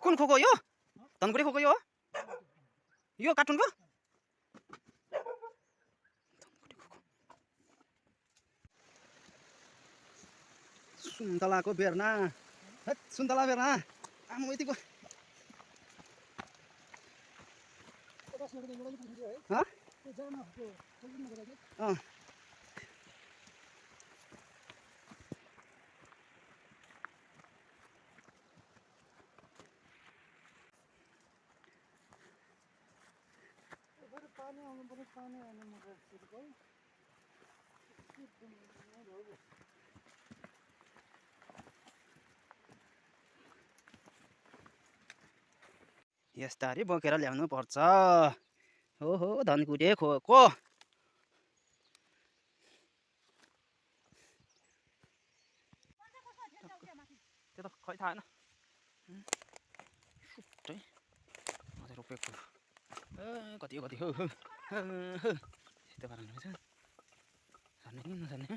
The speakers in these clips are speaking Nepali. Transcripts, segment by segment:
कुन खोको यो धनगुडी खोको यो कार्टुनको सुन्तलाको बेर्ना सुन्तला बेर्ना आमा यतिको यस्तारी बोकेर ल्याउनु पर्छ ओहो धनकुटे खोको त्यो त खै थाहा छैन रोपेको कति हो यस्तो पाराले हुन्छ झर्ने कि नझर्ने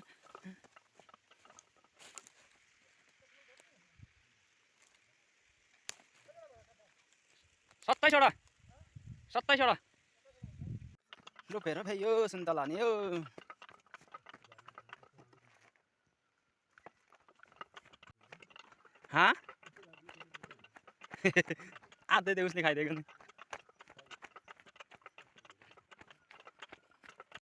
27 वटा रोपेर भयो सुन्तला नि हो हाँ आधे उसले खाइदिएको नि